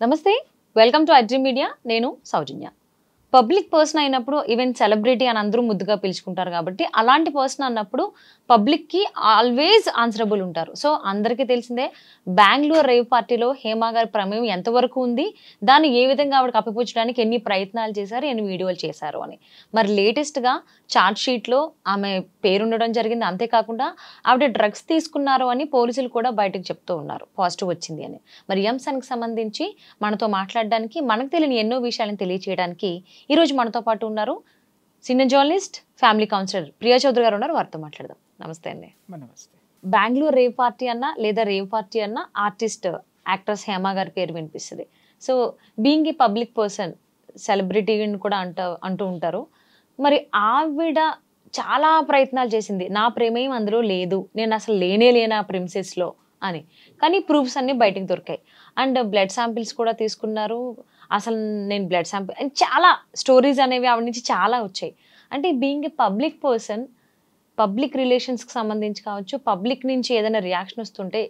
నమస్తే, welcome to అడ్రీ media. నేను సౌజన్య. పబ్లిక్ పర్సన్ అయినప్పుడు ఈవెన్ సెలబ్రిటీ అని అందరూ ముద్దుగా పిలుచుకుంటారు కాబట్టి అలాంటి పర్సన్ అన్నప్పుడు పబ్లిక్కి ఆల్వేస్ ఆన్సరబుల్ ఉంటారు. సో అందరికీ తెలిసిందే బెంగళూరు రేవ్ పార్టీలో హేమ గారి ప్రమేయం ఎంతవరకు ఉంది, దాన్ని ఏ విధంగా ఆవిడకి అప్పిపుచ్చడానికి ఎన్ని ప్రయత్నాలు చేశారు, ఎన్ని వీడియోలు చేశారు అని. మరి లేటెస్ట్గా ఛార్జ్ షీట్లో ఆమె పేరుండడం జరిగింది. అంతేకాకుండా ఆవిడ డ్రగ్స్ తీసుకున్నారు అని పోలీసులు కూడా బయటకు చెప్తూ ఉన్నారు, పాజిటివ్ వచ్చింది అని. మరి ఈ అంశానికి సంబంధించి మనతో మాట్లాడడానికి, మనకు తెలియని ఎన్నో విషయాలను తెలియచేయడానికి ఈరోజు మనతో పాటు ఉన్నారు senior journalist, family counsellor Priya Chaudhary గారు ఉన్నారు. వారితో మాట్లాడదాం. నమస్తే అండి. నమస్తే. బెంగళూరు రేవ్ పార్టీ అన్నా లేదా రేవ్ పార్టీ అన్నా ఆర్టిస్ట్ యాక్ట్రెస్ హేమ గారి పేరు వినిపిస్తుంది. సో బీయింగ్ ఏ పబ్లిక్ పర్సన్, సెలబ్రిటీని కూడా అంటూ ఉంటారు. మరి ఆవిడ చాలా ప్రయత్నాలు చేసింది, నా ప్రేమేం అందులో లేదు, నేను అసలు లేనా ప్రిన్సెస్లో అని. కానీ ప్రూఫ్స్ అన్నీ బయటకు దొరికాయి. అండ్ బ్లడ్ శాంపిల్స్ కూడా తీసుకున్నారు. అసలు నేను బ్లడ్ శాంపిల్ అండ్ చాలా స్టోరీస్ అనేవి ఆవిడ నుంచి చాలా వచ్చాయి. అంటే బీయింగ్ ఏ పబ్లిక్ పర్సన్, పబ్లిక్ రిలేషన్స్కి సంబంధించి కావచ్చు, పబ్లిక్ నుంచి ఏదైనా రియాక్షన్ వస్తుంటే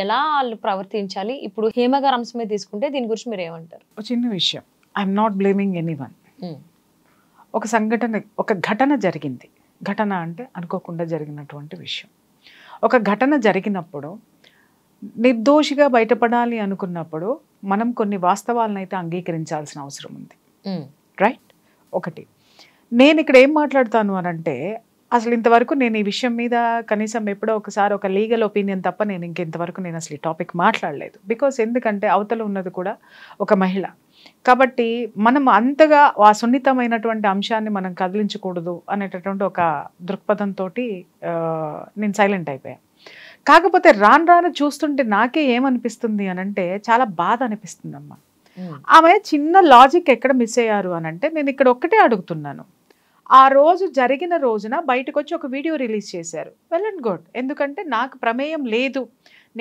ఎలా వాళ్ళు ప్రవర్తించాలి, ఇప్పుడు హేమ గారి అంశమే తీసుకుంటే దీని గురించి మీరు ఏమంటారు? చిన్న విషయం, ఐఎమ్ నాట్ బ్లేమింగ్ ఎనీవన్. ఒక ఘటన జరిగింది. ఘటన అంటే అనుకోకుండా జరిగినటువంటి విషయం. ఒక ఘటన జరిగినప్పుడు నిర్దోషిగా బయటపడాలి అనుకున్నప్పుడు మనం కొన్ని వాస్తవాలను అయితే అంగీకరించాల్సిన అవసరం ఉంది. రైట్? ఒకటి, నేను ఇక్కడ ఏం మాట్లాడతాను అనంటే, అసలు ఇంతవరకు నేను ఈ విషయం మీద కనీసం ఎప్పుడో ఒకసారి ఒక లీగల్ ఒపీనియన్ తప్ప నేను ఇంతవరకు నేను అసలు ఈ టాపిక్ మాట్లాడలేదు. బికాస్ ఎందుకంటే అవతల ఉన్నది కూడా ఒక మహిళ కాబట్టి మనం అంతగా ఆ సున్నితమైనటువంటి అంశాన్ని మనం కదిలించకూడదు అనేటటువంటి ఒక దృక్పథంతో నేను సైలెంట్ అయిపోయాను. కాకపోతే రాను చూస్తుంటే నాకే ఏమనిపిస్తుంది అనంటే చాలా బాధ అనిపిస్తుంది అమ్మా. ఆమె చిన్న లాజిక్ ఎక్కడ మిస్ అయ్యారు అనంటే, నేను ఇక్కడ ఒక్కటే అడుగుతున్నాను, ఆ రోజు జరిగిన రోజున బయటకు వచ్చి ఒక వీడియో రిలీజ్ చేశారు. Well and good. ఎందుకంటే నాకు ప్రమేయం లేదు,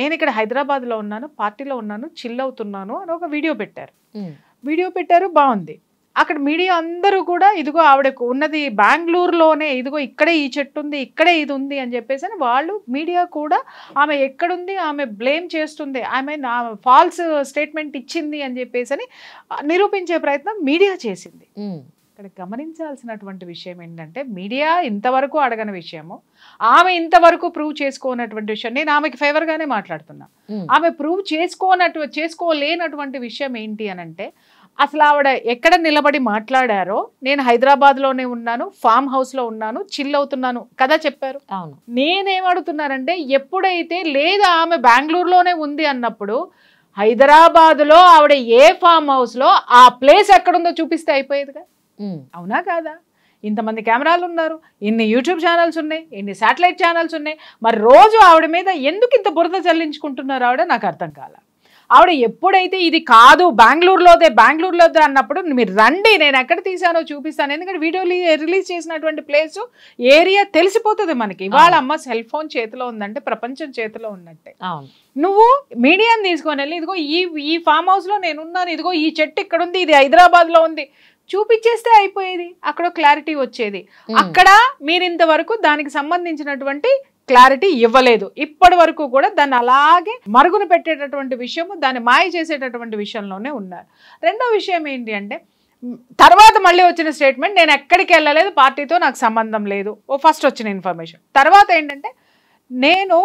నేను ఇక్కడ హైదరాబాద్లో ఉన్నాను, పార్టీలో ఉన్నాను, చిల్ అవుతున్నాను అని ఒక వీడియో పెట్టారు. బాగుంది. అక్కడ మీడియా అందరూ కూడా ఇదిగో ఆవిడకు ఉన్నది బెంగళూరులోనే, ఇదిగో ఇక్కడే ఈ చెట్టు ఉంది, ఇక్కడే ఇది ఉంది అని చెప్పేసి వాళ్ళు మీడియా కూడా ఆమె ఎక్కడుంది, ఆమె బ్లేమ్ చేస్తుంది, ఆమె ఫాల్స్ స్టేట్మెంట్ ఇచ్చింది అని చెప్పేసి నిరూపించే ప్రయత్నం మీడియా చేసింది. ఇక్కడ గమనించాల్సినటువంటి విషయం ఏంటంటే, మీడియా ఇంతవరకు అడగని విషయము, ఆమె ఇంతవరకు ప్రూవ్ చేసుకోనటువంటి విషయం, నేను ఆమెకి ఫేవర్గానే మాట్లాడుతున్నా, ఆమె ప్రూవ్ చేసుకోలేనటువంటి విషయం ఏంటి అనంటే, అసలు ఆవిడ ఎక్కడ నిలబడి మాట్లాడారో, నేను హైదరాబాద్లోనే ఉన్నాను, ఫామ్ హౌస్లో ఉన్నాను, చిల్ అవుతున్నాను కదా చెప్పారు. నేనేమడుతున్నానంటే, ఎప్పుడైతే లేదా ఆమె బెంగళూరులోనే ఉంది అన్నప్పుడు హైదరాబాద్లో ఆవిడ ఏ ఫామ్ హౌస్లో ఆ ప్లేస్ ఎక్కడుందో చూపిస్తే అయిపోయేదిగా. అవునా కాదా? ఇంతమంది కెమెరాలు ఉన్నారు, ఇన్ని యూట్యూబ్ ఛానల్స్ ఉన్నాయి, ఇన్ని శాటిలైట్ ఛానల్స్ ఉన్నాయి, మరి రోజు ఆవిడ మీద ఎందుకు ఇంత బురద చల్లించుకుంటున్నారు ఆవిడ? నాకు అర్థం కాల. ఆవిడ ఎప్పుడైతే ఇది కాదు బెంగళూరులోదే అన్నప్పుడు మీరు రండి, నేను ఎక్కడ తీసానో చూపిస్తాను. ఎందుకంటే వీడియో రిలీజ్ చేసినటువంటి ప్లేస్ ఏరియా తెలిసిపోతుంది మనకి. ఇవాళ అమ్మ సెల్ ఫోన్ చేతిలో ఉందంటే ప్రపంచం చేతిలో ఉన్నట్టే. నువ్వు మీడియాని తీసుకొని వెళ్ళి, ఇదిగో ఈ ఫామ్ హౌస్లో నేనున్నాను, ఇదిగో ఈ చెట్టు ఇక్కడ ఉంది, ఇది హైదరాబాద్లో ఉంది చూపించేస్తే అయిపోయేది, అక్కడ క్లారిటీ వచ్చేది. అక్కడ మీరు ఇంతవరకు దానికి సంబంధించినటువంటి క్లారిటీ ఇవ్వలేదు. ఇప్పటి వరకు కూడా దాన్ని అలాగే మరుగున పెట్టేటటువంటి విషయము, దాన్ని మాయ చేసేటటువంటి విషయంలోనే ఉన్నారు. రెండో విషయం ఏంటి అంటే, తర్వాత మళ్ళీ వచ్చిన స్టేట్మెంట్, నేను ఎక్కడికి వెళ్ళలేదు, పార్టీతో నాకు సంబంధం లేదు. ఫస్ట్ వచ్చిన ఇన్ఫర్మేషన్. తర్వాత ఏంటంటే, నేను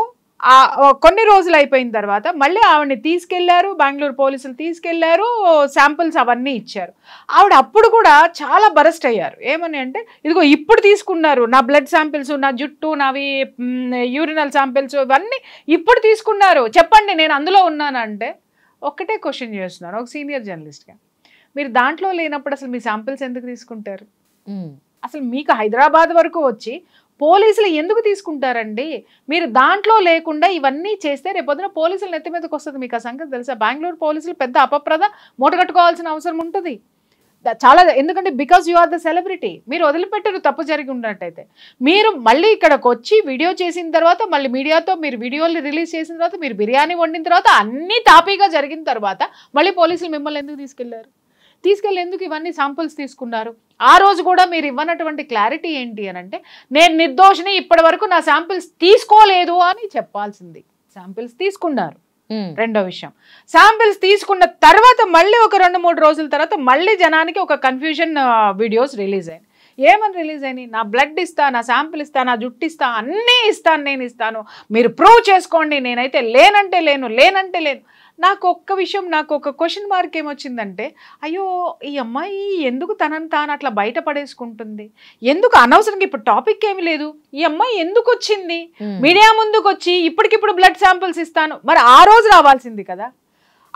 కొన్ని రోజులు అయిపోయిన తర్వాత మళ్ళీ ఆవిడని తీసుకెళ్లారు, బెంగళూరు పోలీసులు తీసుకెళ్లారు, శాంపిల్స్ అవన్నీ ఇచ్చారు. ఆవిడ అప్పుడు కూడా చాలా బరస్ట్ అయ్యారు. ఏమని అంటే, ఇదిగో ఇప్పుడు తీసుకున్నారు నా బ్లడ్ శాంపిల్స్, నా జుట్టు, నావి యూరినల్ శాంపిల్స్ ఇవన్నీ ఇప్పుడు తీసుకున్నారు, చెప్పండి నేను అందులో ఉన్నానంటే. ఒక్కటే క్వశ్చన్ చేస్తున్నాను ఒక సీనియర్ జర్నలిస్ట్గా, మీరు దాంట్లో లేనప్పుడు అసలు మీ శాంపిల్స్ ఎందుకు తీసుకుంటారు? అసలు మీకు హైదరాబాద్ వరకు వచ్చి పోలీసులు ఎందుకు తీసుకుంటారండి? మీరు దాంట్లో లేకుండా ఇవన్నీ చేస్తే రేపొద్దున పోలీసులు నెత్తి మీదకి వస్తుంది. మీకు ఆ సంగతి తెలుసా? బెంగళూరు పోలీసులు పెద్ద అపప్రద మూటగట్టుకోవాల్సిన అవసరం ఉంటుంది చాలా. ఎందుకంటే because you are the celebrity. మీరు వదిలిపెట్టరు తప్పు జరిగి ఉన్నట్టయితే. మీరు మళ్ళీ ఇక్కడికి వచ్చి వీడియో చేసిన తర్వాత, మళ్ళీ మీడియాతో మీరు వీడియోలు రిలీజ్ చేసిన తర్వాత, మీరు బిర్యానీ వండిన తర్వాత, అన్నీ తాపీగా జరిగిన తర్వాత మళ్ళీ పోలీసులు మిమ్మల్ని ఎందుకు తీసుకెళ్లారు? తీసుకెళ్ళి ఎందుకు ఇవన్నీ శాంపుల్స్ తీసుకున్నారు? ఆ రోజు కూడా మీరు ఇవ్వనటువంటి క్లారిటీ ఏంటి అని అంటే, నేను నిర్దోషిని, ఇప్పటి వరకు నా శాంపిల్స్ తీసుకోలేదు అని చెప్పాల్సింది. శాంపిల్స్ తీసుకున్నారు. రెండో విషయం, శాంపిల్స్ తీసుకున్న తర్వాత మళ్ళీ ఒక 2-3 రోజుల తర్వాత మళ్ళీ జనానికి ఒక కన్ఫ్యూజన్ వీడియోస్ రిలీజ్ అయ్యాయి. ఏమని రిలీజ్ అయినాయి? నా బ్లడ్ ఇస్తా, నా శాంపిల్ ఇస్తా, నా జుట్టు ఇస్తా, అన్నీ ఇస్తాను, నేను ఇస్తాను, మీరు ప్రూవ్ చేసుకోండి, నేనైతే లేనంటే లేను, లేనంటే లేను. నాకు ఒక్క విషయం, నాకు ఒక క్వశ్చన్ మార్క్ ఏమొచ్చిందంటే, అయ్యో ఈ అమ్మాయి ఎందుకు తనని తాను అట్లా బయట పడేసుకుంటుంది? ఎందుకు అనవసరంగా, ఇప్పుడు టాపిక్ ఏమి లేదు, ఈ అమ్మాయి ఎందుకు వచ్చింది మీడియా ముందుకు వచ్చి ఇప్పటికిప్పుడు బ్లడ్ శాంపిల్స్ ఇస్తాను? మరి ఆ రోజు రావాల్సింది కదా.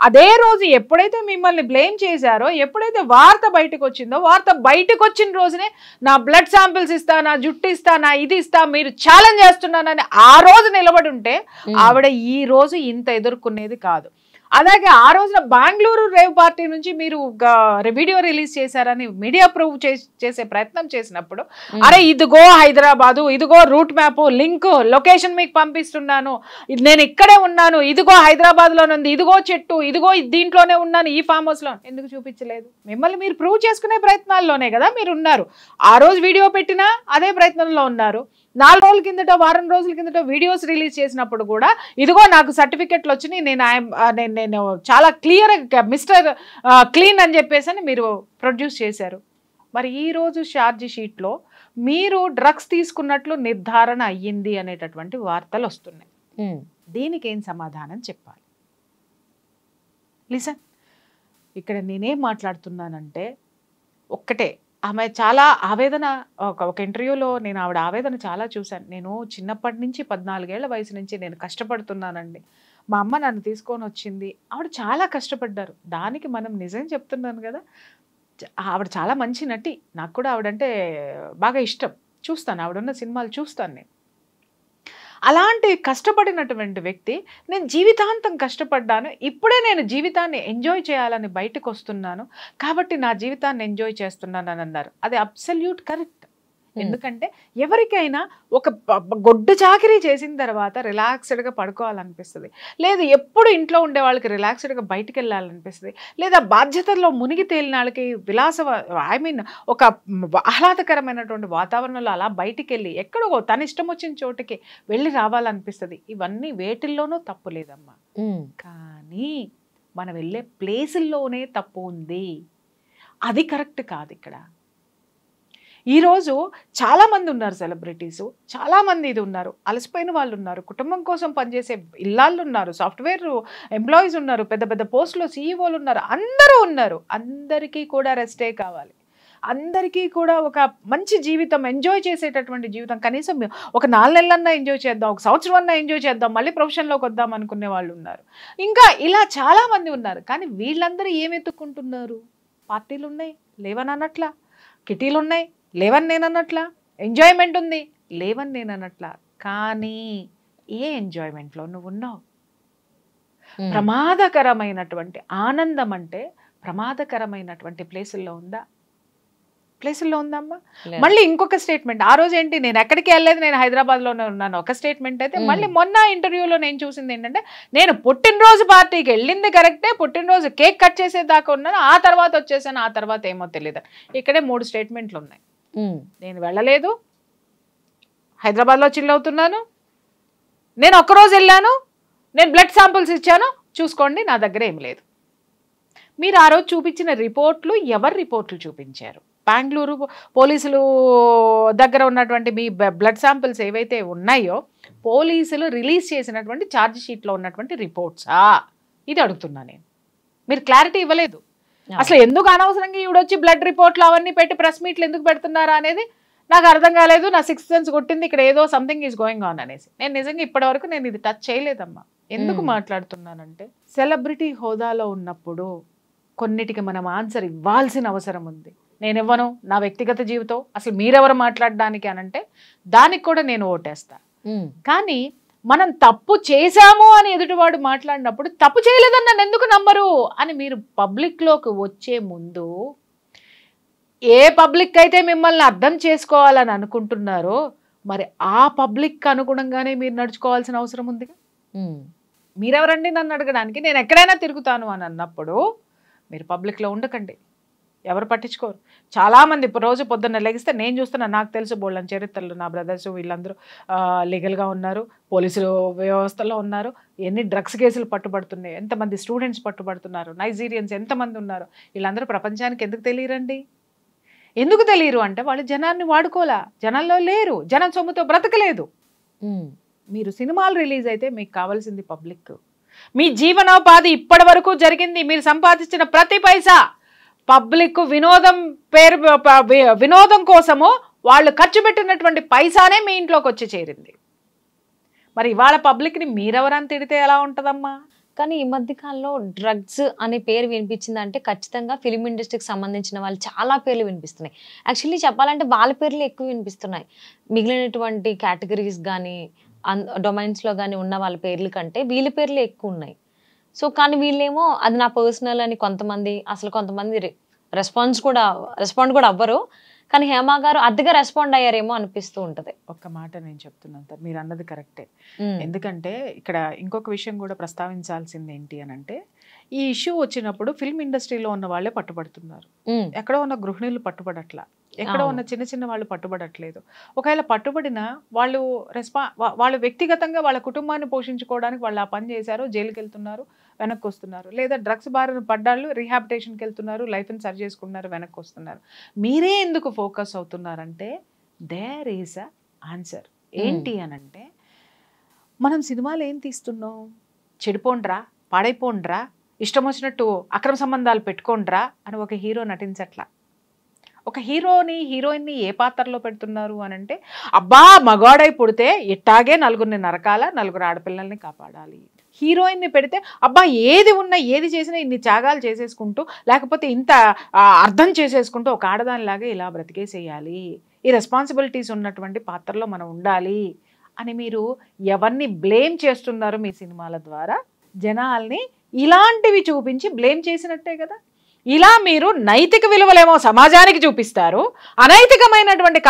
అదే రోజు ఎప్పుడైతే మిమ్మల్ని బ్లేమ్ చేశారో, ఎప్పుడైతే వార్త బయటకు వచ్చిందో, వార్త బయటకు వచ్చిన రోజునే నా బ్లడ్ శాంపిల్స్ ఇస్తా, నా జుట్టు ఇస్తా, నా ఇది ఇస్తా, మీరు ఛాలెంజ్ చేస్తున్నానని ఆ రోజు నిలబడి ఉంటే ఆవిడ ఈ రోజు ఇంత ఎదుర్కొనేది కాదు. అలాగే ఆ రోజున బెంగళూరు రేవ్ పార్టీ నుంచి మీరు వీడియో రిలీజ్ చేశారని మీడియా ప్రూవ్ చేసే ప్రయత్నం చేసినప్పుడు, అరే ఇదిగో హైదరాబాదు, ఇదిగో రూట్ మ్యాప్, లింక్, లొకేషన్ మీకు పంపిస్తున్నాను, నేను ఇక్కడే ఉన్నాను, ఇదిగో హైదరాబాద్ లో ఉంది, ఇదిగో చెట్టు, ఇదిగో దీంట్లోనే ఉన్నాను, ఈ ఫామ్ హౌస్ లో, ఎందుకు చూపించలేదు? మిమ్మల్ని మీరు ప్రూవ్ చేసుకునే ప్రయత్నాల్లోనే కదా మీరు ఉన్నారు. ఆ రోజు వీడియో పెట్టినా అదే ప్రయత్నంలో ఉన్నారు. 4 రోజుల కిందట, వారం రోజుల కిందట వీడియోస్ రిలీజ్ చేసినప్పుడు కూడా ఇదిగో నాకు సర్టిఫికెట్లు వచ్చినాయి, నేను చాలా క్లియర్ మిస్టర్ క్లీన్ అని చెప్పేసి అని మీరు ప్రొడ్యూస్ చేశారు. మరి ఈ రోజు ఛార్జ్ షీట్లో మీరు డ్రగ్స్ తీసుకున్నట్లు నిర్ధారణ అయ్యింది అనేటటువంటి వార్తలు వస్తున్నాయి. దీనికి ఏం సమాధానం చెప్పాలి? లిసన్, ఇక్కడ నేనేం మాట్లాడుతున్నానంటే ఒక్కటే, ఆమె చాలా ఆవేదన, ఒక ఇంటర్వ్యూలో నేను ఆవిడ ఆవేదన చాలా చూశాను. నేను చిన్నప్పటి నుంచి 14 ఏళ్ల వయసు నుంచి నేను కష్టపడుతున్నానండి, మా అమ్మ నన్ను తీసుకొని వచ్చింది, ఆవిడ చాలా కష్టపడ్డారు. దానికి మనం నిజం చెప్తున్నాను కదా, ఆవిడ చాలా మంచి నటి, నాకు కూడా ఆవిడంటే బాగా ఇష్టం, చూస్తాను, ఆవిడున్న సినిమాలు చూస్తాను నేను. అలాంటి కష్టపడినటువంటి వ్యక్తి, నేను జీవితాంతం కష్టపడ్డాను, ఇప్పుడే నేను జీవితాన్ని ఎంజాయ్ చేయాలని బయటకు వస్తున్నాను, కాబట్టి నా జీవితాన్ని ఎంజాయ్ చేస్తున్నాను అని అన్నారు. అది అబ్సల్యూట్ కరెక్ట్. ఎందుకంటే ఎవరికైనా ఒక గొడ్డు చాకిరీ చేసిన తర్వాత రిలాక్స్డ్గా పడుకోవాలనిపిస్తుంది, లేదు ఎప్పుడు ఇంట్లో ఉండే వాళ్ళకి రిలాక్స్డ్గా బయటికి వెళ్ళాలనిపిస్తుంది, లేదా బాధ్యతల్లో మునిగి తేలిన వాళ్ళకి ఒక ఆహ్లాదకరమైనటువంటి వాతావరణంలో అలా బయటికి వెళ్ళి ఎక్కడో తన ఇష్టం వచ్చిన చోటుకి వెళ్ళి రావాలనిపిస్తుంది. ఇవన్నీ వేటిల్లోనూ తప్పు లేదమ్మా, కానీ మనం వెళ్ళే ప్లేసుల్లోనే తప్పు ఉంది, అది కరెక్ట్ కాదు. ఇక్కడ ఈరోజు చాలామంది ఉన్నారు సెలబ్రిటీసు, చాలామంది ఇది ఉన్నారు, అలసిపోయిన వాళ్ళు ఉన్నారు, కుటుంబం కోసం పనిచేసే ఇల్లాళ్ళు ఉన్నారు, సాఫ్ట్వేర్ ఎంప్లాయీస్ ఉన్నారు, పెద్ద పెద్ద పోస్టులో సీఈఓలు ఉన్నారు, అందరూ ఉన్నారు. అందరికీ కూడా రెస్టే కావాలి, అందరికీ కూడా ఒక మంచి జీవితం, ఎంజాయ్ చేసేటటువంటి జీవితం, కనీసం ఒక 4 నెలలన్నా ఎంజాయ్ చేద్దాం, ఒక సంవత్సరం అన్నా ఎంజాయ్ చేద్దాం, మళ్ళీ ప్రొఫెషన్లోకి వద్దాం అనుకునే వాళ్ళు ఉన్నారు. ఇంకా ఇలా చాలామంది ఉన్నారు. కానీ వీళ్ళందరూ ఏమెత్తుకుంటున్నారు? పార్టీలు ఉన్నాయి, లేవని అనట్లా, కిటీలు ఉన్నాయి, లేవని నేను అనట్లా, ఎంజాయ్మెంట్ ఉంది, లేవని నేను అనట్లా, కానీ ఏ ఎంజాయ్మెంట్లో నువ్వు ఉన్నావు? ప్రమాదకరమైనటువంటి ఆనందం అంటే ప్రమాదకరమైనటువంటి ప్లేసుల్లో ఉందా? ప్లేసుల్లో ఉందమ్మా. మళ్ళీ ఇంకొక స్టేట్మెంట్, ఆ రోజు ఏంటి, నేను ఎక్కడికి వెళ్ళలేదు, నేను హైదరాబాద్లోనే ఉన్నాను, ఒక స్టేట్మెంట్ అయితే, మళ్ళీ మొన్న ఇంటర్వ్యూలో నేను చూసింది ఏంటంటే, నేను పుట్టినరోజు పార్టీకి వెళ్ళింది కరెక్టే, పుట్టినరోజు కేక్ కట్ చేసేదాకా ఉన్నాను, ఆ తర్వాత వచ్చేసాను, ఆ తర్వాత ఏమో తెలియదు. ఇక్కడే 3 స్టేట్మెంట్లు ఉన్నాయి. నేను వెళ్ళలేదు, హైదరాబాద్లో చిల్ అవుతున్నాను, నేను ఒక్కరోజు వెళ్ళాను, నేను బ్లడ్ శాంపుల్స్ ఇచ్చాను, చూసుకోండి, నా దగ్గర ఏం లేదు. మీరు ఆ రోజు చూపించిన రిపోర్ట్లు ఎవరు రిపోర్ట్లు చూపించారు? బెంగళూరు పోలీసులు దగ్గర ఉన్నటువంటి మీ బ్లడ్ శాంపిల్స్ ఏవైతే ఉన్నాయో పోలీసులు రిలీజ్ చేసినటువంటి ఛార్జ్ షీట్లో ఉన్నటువంటి రిపోర్ట్సా? ఇది అడుగుతున్నా నేను. మీరు క్లారిటీ ఇవ్వలేదు. అసలు ఎందుకు అనవసరంగా ఈవిడొచ్చి బ్లడ్ రిపోర్ట్లు అవన్నీ పెట్టి ప్రెస్ మీట్లు ఎందుకు పెడుతున్నారా అనేది నాకు అర్థం కాలేదు. నా 6th సెన్స్ కొట్టింది, ఇక్కడ ఏదో సంథింగ్ ఈజ్ గోయింగ్ ఆన్ అనేసి. నేను నిజంగా ఇప్పటివరకు నేను ఇది టచ్ చేయలేదమ్మా. ఎందుకు మాట్లాడుతున్నానంటే, సెలబ్రిటీ హోదాలో ఉన్నప్పుడు కొన్నిటికి మనం ఆన్సర్ ఇవ్వాల్సిన అవసరం ఉంది. నేను ఇవ్వను, నా వ్యక్తిగత జీవితం, అసలు మీరెవరు మాట్లాడడానికి అనంటే దానికి కూడా నేను ఓటేస్తా. కానీ మనం తప్పు చేశాము అని ఎదుటివాడు మాట్లాడినప్పుడు, తప్పు చేయలేదని నన్ను ఎందుకు నమ్మరు అని మీరు పబ్లిక్లోకి వచ్చే ముందు, ఏ పబ్లిక్ అయితే మిమ్మల్ని అర్థం చేసుకోవాలని అనుకుంటున్నారో మరి ఆ పబ్లిక్ అనుగుణంగానే మీరు నడుచుకోవాల్సిన అవసరం ఉందిగా. మీరెవరండి నన్ను అడగడానికి? నేను ఎక్కడైనా తిరుగుతాను అని అన్నప్పుడు మీరు పబ్లిక్లో ఉండకండి. ఎవరు పట్టించుకోరు. చాలామంది రోజు పొద్దున్న లెగిస్తే నేను చూస్తున్నా, నాకు తెలుసు బోళ్ళని చరిత్రలు, నా బ్రదర్స్ వీళ్ళందరూ లీగల్గా ఉన్నారు, పోలీసులు వ్యవస్థలో ఉన్నారు, ఎన్ని డ్రగ్స్ కేసులు పట్టుబడుతున్నాయి, ఎంతమంది స్టూడెంట్స్ పట్టుబడుతున్నారు, నైజీరియన్స్ ఎంతమంది ఉన్నారు. వీళ్ళందరూ ప్రపంచానికి ఎందుకు తెలియరండి? ఎందుకు తెలియరు అంటే వాళ్ళు జనాన్ని వాడుకోలే, జనంలో లేరు, జనం సొమ్ముతో బ్రతకలేదు. మీరు సినిమాలు రిలీజ్ అయితే మీకు కావాల్సింది పబ్లిక్. మీ జీవనోపాధి ఇప్పటి వరకు జరిగింది, మీరు సంపాదించిన ప్రతి పైసా పబ్లిక్ వినోదం కోసము వాళ్ళు ఖర్చు పెట్టినటువంటి పైసానే మీ ఇంట్లోకి వచ్చి చేరింది. మరి ఇవాళ పబ్లిక్ని మీరెవరని తిడితే ఎలా ఉంటుందమ్మా? కానీ ఈ మధ్య కాలంలో డ్రగ్స్ అనే పేరు వినిపించింది అంటే ఖచ్చితంగా ఫిలిం ఇండస్ట్రీకి సంబంధించిన వాళ్ళు చాలా పేర్లు వినిపిస్తున్నాయి. యాక్చువల్లీ చెప్పాలంటే వాళ్ళ పేర్లు ఎక్కువ వినిపిస్తున్నాయి. మిగిలినటువంటి కేటగిరీస్ కానీ డొమైన్స్లో కానీ ఉన్న వాళ్ళ పేర్ల కంటే వీళ్ళ పేర్లు ఎక్కువ ఉన్నాయి. సో కానీ వీళ్ళేమో అది నా పర్సనల్ అని కొంతమంది, అసలు కొంతమంది రెస్పాండ్ కూడా అవ్వరు. కానీ హేమ గారు అద్దెగా రెస్పాండ్ అయ్యారేమో అనిపిస్తూ ఉంటది. ఒక్క మాట నేను చెప్తున్నాను, మీరు అన్నది కరెక్టే. ఎందుకంటే ఇక్కడ ఇంకొక విషయం కూడా ప్రస్తావించాల్సింది ఏంటి అని అంటే, ఈ ఇష్యూ వచ్చినప్పుడు ఫిల్మ్ ఇండస్ట్రీలో ఉన్న వాళ్ళే పట్టుబడుతున్నారు. ఎక్కడో ఉన్న గృహిణులు పట్టుబడట్లా, ఎక్కడో ఉన్న చిన్న చిన్న వాళ్ళు పట్టుబడట్లేదు. ఒకవేళ పట్టుబడిన వాళ్ళు వ్యక్తిగతంగా వాళ్ళ కుటుంబాన్ని పోషించుకోవడానికి వాళ్ళు ఆ పని చేశారు, జైలుకి వెళ్తున్నారు, వెనక్కి వస్తున్నారు. లేదా డ్రగ్స్ బారిన పడ్డాళ్ళు రీహాబిటేషన్కి వెళ్తున్నారు, లైఫ్ని సరి చేసుకుంటున్నారు, వెనక్కి వస్తున్నారు. మీరే ఎందుకు ఫోకస్ అవుతున్నారంటే దేర్ ఈజ్ అ ఆన్సర్. ఏంటి అనంటే, మనం సినిమాలు ఏం తీస్తున్నాం? చెడిపోండ్రా, పాడైపోండ్రా, ఇష్టం వచ్చినట్టు అక్రమ సంబంధాలు పెట్టుకోండ్రా అని ఒక హీరో నటించట్లా. ఒక హీరోని హీరోయిన్ని ఏ పాత్రలో పెడుతున్నారు అని అంటే, అబ్బా మగాడై పుడితే ఇట్టాగే నలుగురిని నరకాల, నలుగురు ఆడపిల్లల్ని కాపాడాలి. హీరోయిన్ని పెడితే అబ్బా ఏది ఉన్నా ఏది చేసినా ఇన్ని త్యాగాలు చేసేసుకుంటూ, లేకపోతే ఇంత అర్థం చేసేసుకుంటూ ఒక ఆడదానిలాగా ఇలా బ్రతికేసేయాలి, ఈ రెస్పాన్సిబిలిటీస్ ఉన్నటువంటి పాత్రలో మనం ఉండాలి అని మీరు ఎవరిని బ్లేమ్ చేస్తున్నారు? మీ సినిమాల ద్వారా జనాల్ని ఇలాంటివి చూపించి బ్లేమ్ చేసినట్టే కదా. ఇలా మీరు నైతిక విలువలేమో సమాజానికి చూపిస్తారు, అనైతికమైనటువంటి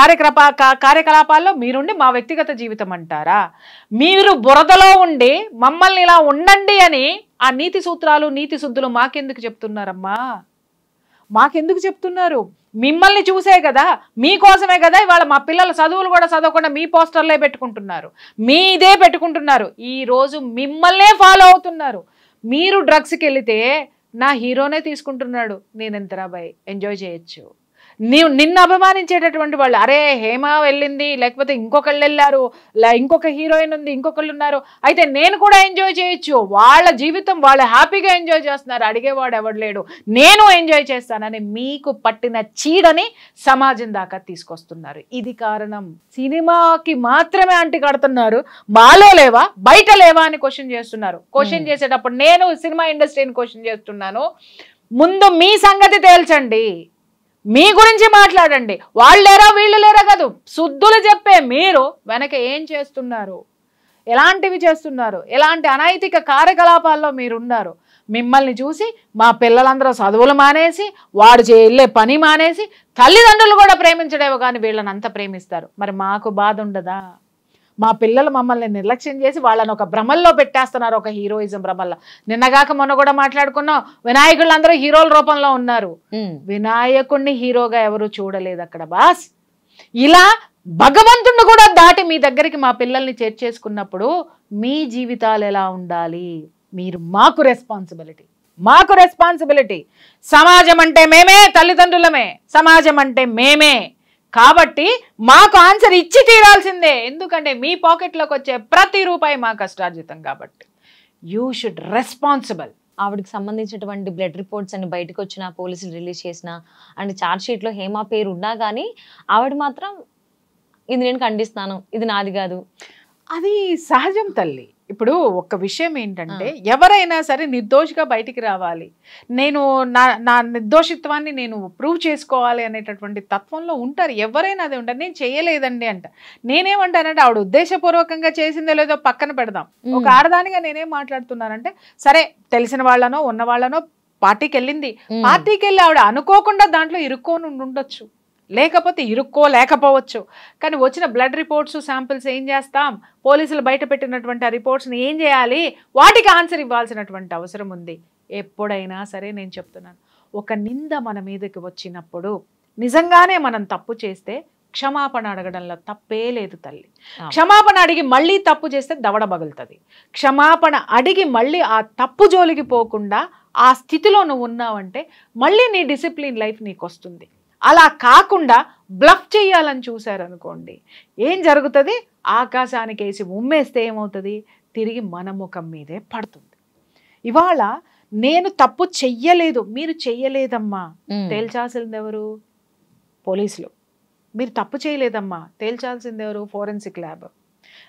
కార్యకలాపాల్లో మీరుండి మా వ్యక్తిగత జీవితం అంటారా? మీరు బురదలో ఉండి మమ్మల్ని ఇలా ఉండండి అని ఆ నీతి సూత్రాలు, నీతి శుద్ధులు మాకెందుకు చెప్తున్నారమ్మా? మాకెందుకు చెప్తున్నారు? మిమ్మల్ని చూసే కదా, మీకోసమే కదా ఇవాళ మా పిల్లల చదువులు కూడా చదవకుండా మీ పోస్టర్లే పెట్టుకుంటున్నారు, మీదే పెట్టుకుంటున్నారు. ఈరోజు మిమ్మల్నే ఫాలో అవుతున్నారు. మీరు డ్రగ్స్కి వెళితే నా హీరోనే తీసుకుంటున్నాడు, నేను ఎంతరా బాయ్ ఎంజాయ్ చేయొచ్చు. నిన్ను అభిమానించేటటువంటి వాళ్ళు, అరే హేమ వెళ్ళింది, లేకపోతే ఇంకొకళ్ళు వెళ్ళారు, ఇంకొక హీరోయిన్ ఉంది, ఇంకొకళ్ళు ఉన్నారు, అయితే నేను కూడా ఎంజాయ్ చేయొచ్చు, వాళ్ళ జీవితం వాళ్ళు హ్యాపీగా ఎంజాయ్ చేస్తున్నారు, అడిగేవాడు ఎవడు లేడు, నేను ఎంజాయ్ చేస్తానని మీకు పట్టిన చీడని సమాజం దాకా తీసుకొస్తున్నారు. ఇది కారణం. సినిమాకి మాత్రమే అంటి కడుతున్నారు, మాలో లేవా బయట లేవా అని క్వశ్చన్ చేస్తున్నారు. క్వశ్చన్ చేసేటప్పుడు నేను సినిమా ఇండస్ట్రీని క్వశ్చన్ చేస్తున్నాను, ముందు మీ సంగతి తేల్చండి, మీ గురించి మాట్లాడండి. వాళ్ళు లేరా వీళ్ళు లేరా కాదు, శుద్ధులు చెప్పే మీరు వెనక ఏం చేస్తున్నారు, ఎలాంటివి చేస్తున్నారు, ఎలాంటి అనైతిక కార్యకలాపాల్లో మీరున్నారు. మిమ్మల్ని చూసి మా పిల్లలందరూ చదువులు మానేసి, వాడు వెళ్ళే పని మానేసి, తల్లిదండ్రులు కూడా ప్రేమించడేవో కానీ వీళ్ళని అంత ప్రేమిస్తారు. మరి మాకు బాధ ఉండదా? మా పిల్లలు మమ్మల్ని నిర్లక్ష్యం చేసి వాళ్ళని ఒక భ్రమల్లో పెట్టేస్తున్నారు, ఒక హీరోయిజం భ్రమల్లో. నిన్నగాక మొన్న కూడా మాట్లాడుకున్నాం, వినాయకుళ్ళు అందరూ హీరోల రూపంలో ఉన్నారు, వినాయకుడిని హీరోగా ఎవరు చూడలేదు అక్కడ బాస్. ఇలా భగవంతుడిని కూడా దాటి మీ దగ్గరికి మా పిల్లల్ని చేర్చేసుకున్నప్పుడు మీ జీవితాలు ఎలా ఉండాలి? మీరు మాకు రెస్పాన్సిబిలిటీ. సమాజం అంటే మేమే, తల్లిదండ్రులమే, సమాజం అంటే మేమే. కాబట్టి మాకు ఆన్సర్ ఇచ్చి తీరాల్సిందే. ఎందుకంటే మీ పాకెట్లోకి వచ్చే ప్రతి రూపాయి మా కష్టార్జితం. కాబట్టి యూ షుడ్ రెస్పాన్సిబుల్. ఆవిడకి సంబంధించినటువంటి బ్లడ్ రిపోర్ట్స్ అని బయటకు వచ్చిన, పోలీసులు రిలీజ్ చేసిన అండ్ ఛార్జ్ షీట్లో హేమ పేరు ఉన్నా కానీ ఆవిడ మాత్రం ఇది నేను ఖండిస్తున్నాను, ఇది నాది కాదు. అది సహజం తల్లి. ఇప్పుడు ఒక్క విషయం ఏంటంటే, ఎవరైనా సరే నిర్దోషిగా బయటికి రావాలి, నేను నా నిర్దోషిత్వాన్ని నేను ప్రూవ్ చేసుకోవాలి అనేటటువంటి తత్వంలో ఉంటారు. ఎవరైనా అదే ఉంటారు. నేను చేయలేదండి అంట. నేనేమంటానంటే, ఆవిడ ఉద్దేశపూర్వకంగా చేసిందో లేదో పక్కన పెడదాం. ఒక ఆడదానిగా నేనేం మాట్లాడుతున్నానంటే, సరే తెలిసిన వాళ్ళనో ఉన్న వాళ్ళనో పార్టీకి వెళ్ళింది, పార్టీకి వెళ్ళి ఆవిడ అనుకోకుండా దాంట్లో ఇరుక్కొని ఉండొచ్చు, లేకపోతే ఇరుక్కోలేకపోవచ్చు. కానీ వచ్చిన బ్లడ్ రిపోర్ట్స్, శాంపిల్స్ ఏం చేస్తాం? పోలీసులు బయట పెట్టినటువంటి ఆ రిపోర్ట్స్ని ఏం చేయాలి? వాటికి ఆన్సర్ ఇవ్వాల్సినటువంటి అవసరం ఉంది. ఎప్పుడైనా సరే నేను చెప్తున్నాను, ఒక నింద మన మీదకి వచ్చినప్పుడు నిజంగానే మనం తప్పు చేస్తే క్షమాపణ అడగడంలో తప్పే లేదు తల్లి. క్షమాపణ అడిగి మళ్ళీ తప్పు చేస్తే దవడ పగులుతుంది. క్షమాపణ అడిగి మళ్ళీ ఆ తప్పు జోలికి పోకుండా ఆ స్థితిలో నువ్వు ఉన్నావంటే మళ్ళీ నీ డిసిప్లిన్ లైఫ్ నీకు వస్తుంది. అలా కాకుండా బ్లఫ్ చేయాలని చూశారనుకోండి, ఏం జరుగుతుంది? ఆకాశానికి వేసి ఉమ్మేస్తే ఏమవుతుంది? తిరిగి మన ముఖం మీదే పడుతుంది. ఇవాళ నేను తప్పు చెయ్యలేదు, మీరు చెయ్యలేదమ్మా, తేల్చాల్సింది ఎవరు? పోలీసులు. మీరు తప్పు చేయలేదమ్మా, తేల్చాల్సింది ఎవరు? Forensic lab.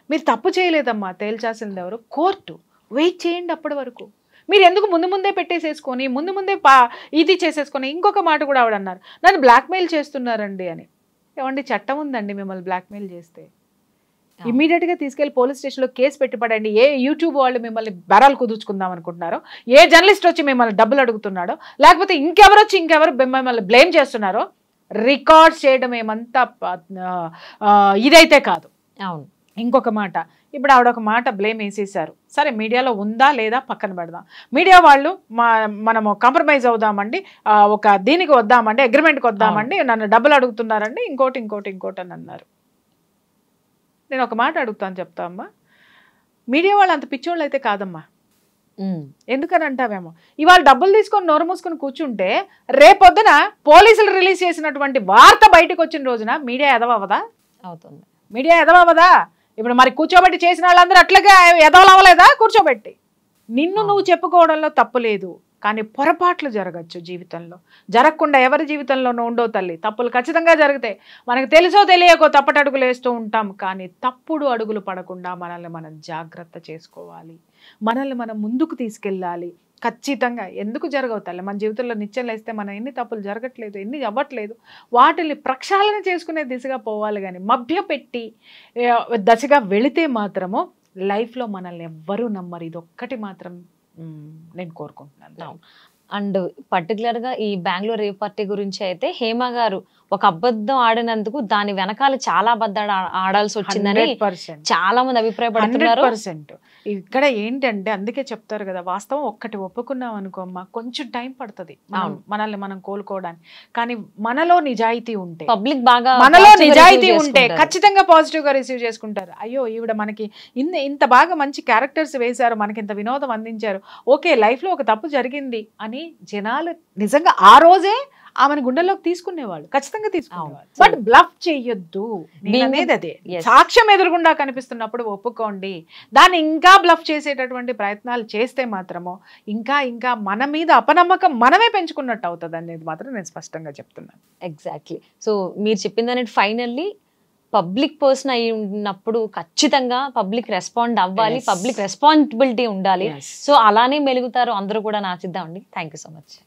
మీరు తప్పు చేయలేదమ్మా, తేల్చాల్సింది ఎవరు? కోర్టు. వెయిట్ చేయండి అప్పటి వరకు. మీరు ఎందుకు ముందే పెట్టేసేసుకొని ముందే ఇది చేసేసుకొని. ఇంకొక మాట కూడా ఆవిడ అన్నారు, నన్ను బ్లాక్మెయిల్ చేస్తున్నారండి అని. ఏమండి, చట్టం ఉందండి, మిమ్మల్ని బ్లాక్మెయిల్ చేస్తే ఇమీడియట్గా తీసుకెళ్లి పోలీస్ స్టేషన్లో కేసు పెట్టి పడండి. ఏ యూట్యూబ్ వాళ్ళు మిమ్మల్ని బెరాలు కుదుర్చుకుందాం అనుకుంటున్నారో, ఏ జర్నలిస్ట్ వచ్చి మిమ్మల్ని డబ్బులు అడుగుతున్నాడో, లేకపోతే ఇంకెవరు మిమ్మల్ని బ్లేమ్ చేస్తున్నారో రికార్డ్ చేయడం ఏమంతా ఇదైతే కాదు. అవును. ఇంకొక మాట, ఇప్పుడు ఆవిడ ఒక మాట బ్లేమ్ వేసేసారు. సరే, మీడియాలో ఉందా లేదా పక్కన పెడదాం. మీడియా వాళ్ళు మనము కాంప్రమైజ్ అవుదామండి, ఒక దీనికి వద్దామండి, అగ్రిమెంట్కి వద్దామండి, నన్ను డబ్బులు అడుగుతున్నారండి, ఇంకోటి అని అన్నారు. నేను ఒక మాట అడుగుతాను, చెప్తా అమ్మా. మీడియా వాళ్ళు అంత పిచ్చోళ్ళు అయితే కాదమ్మా. ఎందుకని అంటావేమో, ఇవాళ డబ్బులు తీసుకొని నోరు మూసుకొని కూర్చుంటే రేపొద్దున పోలీసులు రిలీజ్ చేసినటువంటి వార్త బయటకు వచ్చిన రోజున మీడియా ఎదవవదా? అవుతుంది. మీడియా ఎదవవదా? ఇప్పుడు మరి కూర్చోబెట్టి చేసిన వాళ్ళందరూ అట్లాగే ఎదవలవలేదా? కూర్చోబెట్టి. నిన్ను నువ్వు చెప్పుకోవడంలో తప్పు లేదు, కానీ పొరపాట్లు జరగచ్చు జీవితంలో. జరగకుండా ఎవరి జీవితంలోనూ ఉండవు తల్లి. తప్పులు ఖచ్చితంగా జరిగితే మనకు తెలుసో తెలియకో తప్పటడుగులు వేస్తూ ఉంటాం, కానీ తప్పుడు అడుగులు పడకుండా మనల్ని మనం జాగ్రత్త చేసుకోవాలి, మనల్ని మనం ముందుకు తీసుకెళ్ళాలి. ఖచ్చితంగా ఎందుకు జరగవు తల్లి? మన జీవితంలో నిత్యం లేస్తే మనం ఎన్ని తప్పులు జరగట్లేదు, ఎన్ని అవ్వట్లేదు, వాటిని ప్రక్షాళన చేసుకునే దిశగా పోవాలి. కానీ మభ్యపెట్టి దశగా వెళితే మాత్రము లైఫ్లో మనల్ని ఎవ్వరూ నమ్మరు. ఇది ఒక్కటి మాత్రం నేను కోరుకుంటున్నాను. అండ్ పర్టికులర్గా ఈ బెంగళూరు రేవ్ పార్టీ గురించి అయితే హేమ గారు ఒక అబద్ధం ఆడినందుకు దాని వెనకాల చాలా అబద్ధాలు ఆడాల్సి వచ్చిందని చాలా మంది అభిప్రాయపడుతున్నారు. 100%. ఇక్కడ ఏంటంటే అందుకే చెప్తారు కదా, వాస్తవం ఒక్కటి ఒప్పుకున్నాం అనుకోమ్మా, కొంచెం టైం పడుతుంది మనల్ని మనం కోలుకోవడానికి. కానీ మనలో నిజాయితీ ఉంటే, పబ్లిక్ బాగా మనలో నిజాయితీ ఉంటే ఖచ్చితంగా పాజిటివ్ గా రిసీవ్ చేసుకుంటారు. అయ్యో, ఈవిడ మనకి ఇంత బాగా మంచి క్యారెక్టర్స్ వేశారు, మనకి ఇంత వినోదం అందించారు, ఓకే లైఫ్ లో ఒక తప్పు జరిగింది అని జనాలు నిజంగా ఆ రోజే ఆమెను గుండెల్లోకి తీసుకునేవాళ్ళు, ఖచ్చితంగా తీసుకునేవాళ్ళు. బట్ బ్లఫ్ చెయ్యొద్దు అనేది అదే. సాక్ష్యం ఎదురుగుండా కనిపిస్తున్నప్పుడు ఒప్పుకోండి. దాన్ని ఇంకా బ్లఫ్ చేసేటటువంటి ప్రయత్నాలు చేస్తే మాత్రమో ఇంకా మన మీద అపనమ్మకం మనమే పెంచుకున్నట్టు అవుతుంది అనేది మాత్రం నేను స్పష్టంగా చెప్తున్నాను. ఎగ్జాక్ట్లీ. సో మీరు చెప్పిందని ఫైనల్లీ పబ్లిక్ పర్సన్ అయి ఉన్నప్పుడు ఖచ్చితంగా పబ్లిక్ రెస్పాండ్ అవ్వాలి, పబ్లిక్ రెస్పాన్సిబిలిటీ ఉండాలి. సో అలానే మెలుగుతారు అందరూ కూడా, ఆశిద్దామండి. Thank you so much.